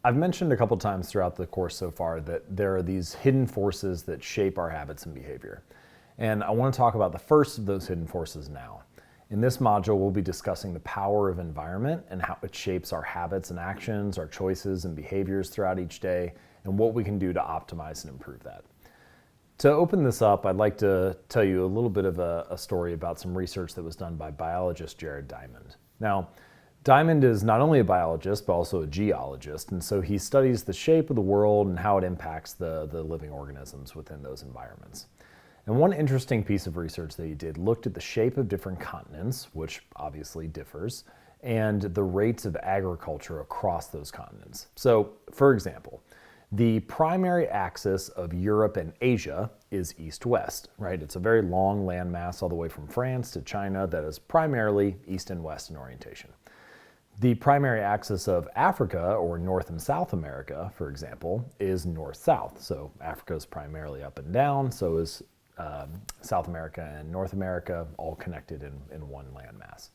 I've mentioned a couple times throughout the course so far that there are these hidden forces that shape our habits and behavior. And I want to talk about the first of those hidden forces now. In this module, we'll be discussing the power of environment and how it shapes our habits and actions, our choices and behaviors throughout each day, and what we can do to optimize and improve that. To open this up, I'd like to tell you a little bit of a story about some research that was done by biologist Jared Diamond. Now, Diamond is not only a biologist, but also a geologist, and so he studies the shape of the world and how it impacts the living organisms within those environments. And one interesting piece of research that he did looked at the shape of different continents, which obviously differs, and the rates of agriculture across those continents. So, for example, the primary axis of Europe and Asia is east-west, right? It's a very long landmass all the way from France to China that is primarily east and west in orientation. The primary axis of Africa, or North and South America, for example, is north-south. So Africa is primarily up and down, so is South America and North America, all connected in one landmass.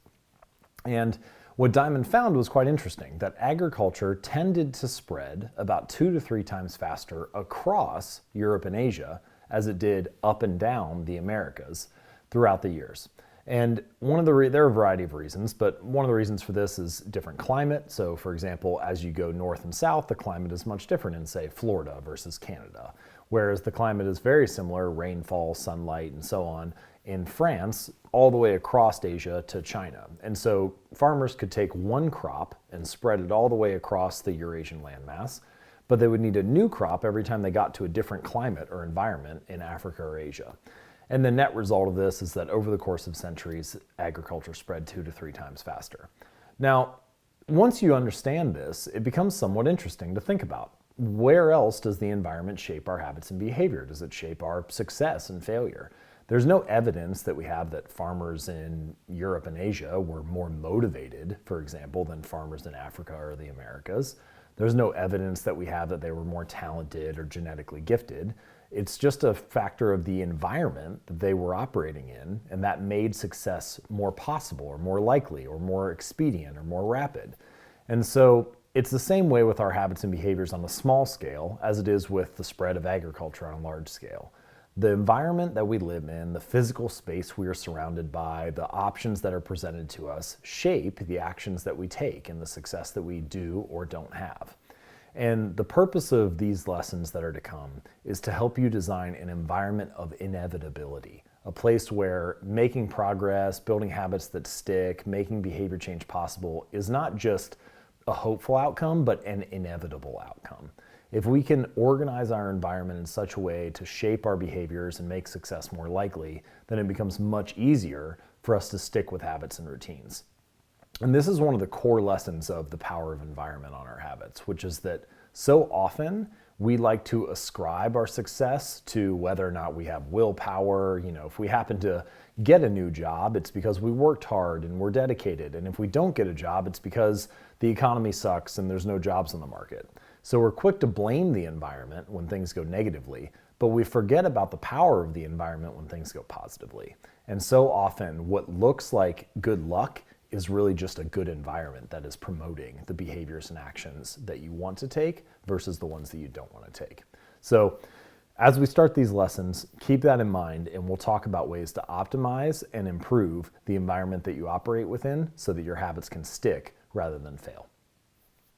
And what Diamond found was quite interesting, that agriculture tended to spread about 2 to 3 times faster across Europe and Asia as it did up and down the Americas throughout the years. And there are a variety of reasons, but one of the reasons for this is different climate. So for example, as you go north and south, the climate is much different in, say, Florida versus Canada. Whereas the climate is very similar, rainfall, sunlight, and so on, in France, all the way across Asia to China. And so farmers could take one crop and spread it all the way across the Eurasian landmass, but they would need a new crop every time they got to a different climate or environment in Africa or Asia. And the net result of this is that over the course of centuries, agriculture spread 2 to 3 times faster. Now, once you understand this, it becomes somewhat interesting to think about. Where else does the environment shape our habits and behavior? Does it shape our success and failure? There's no evidence that we have that farmers in Europe and Asia were more motivated, for example, than farmers in Africa or the Americas. There's no evidence that we have that they were more talented or genetically gifted. It's just a factor of the environment that they were operating in, and that made success more possible or more likely or more expedient or more rapid. And so it's the same way with our habits and behaviors on a small scale as it is with the spread of agriculture on a large scale. The environment that we live in, the physical space we are surrounded by, the options that are presented to us shape the actions that we take and the success that we do or don't have. And the purpose of these lessons that are to come is to help you design an environment of inevitability, a place where making progress, building habits that stick, making behavior change possible is not just a hopeful outcome, but an inevitable outcome. If we can organize our environment in such a way to shape our behaviors and make success more likely, then it becomes much easier for us to stick with habits and routines. And this is one of the core lessons of the power of environment on our habits, which is that so often we like to ascribe our success to whether or not we have willpower. You know, if we happen to get a new job, it's because we worked hard and we're dedicated. And if we don't get a job, it's because the economy sucks and there's no jobs on the market. So we're quick to blame the environment when things go negatively, but we forget about the power of the environment when things go positively. And so often what looks like good luck is really just a good environment that is promoting the behaviors and actions that you want to take versus the ones that you don't want to take. So as we start these lessons, keep that in mind, and we'll talk about ways to optimize and improve the environment that you operate within so that your habits can stick rather than fail.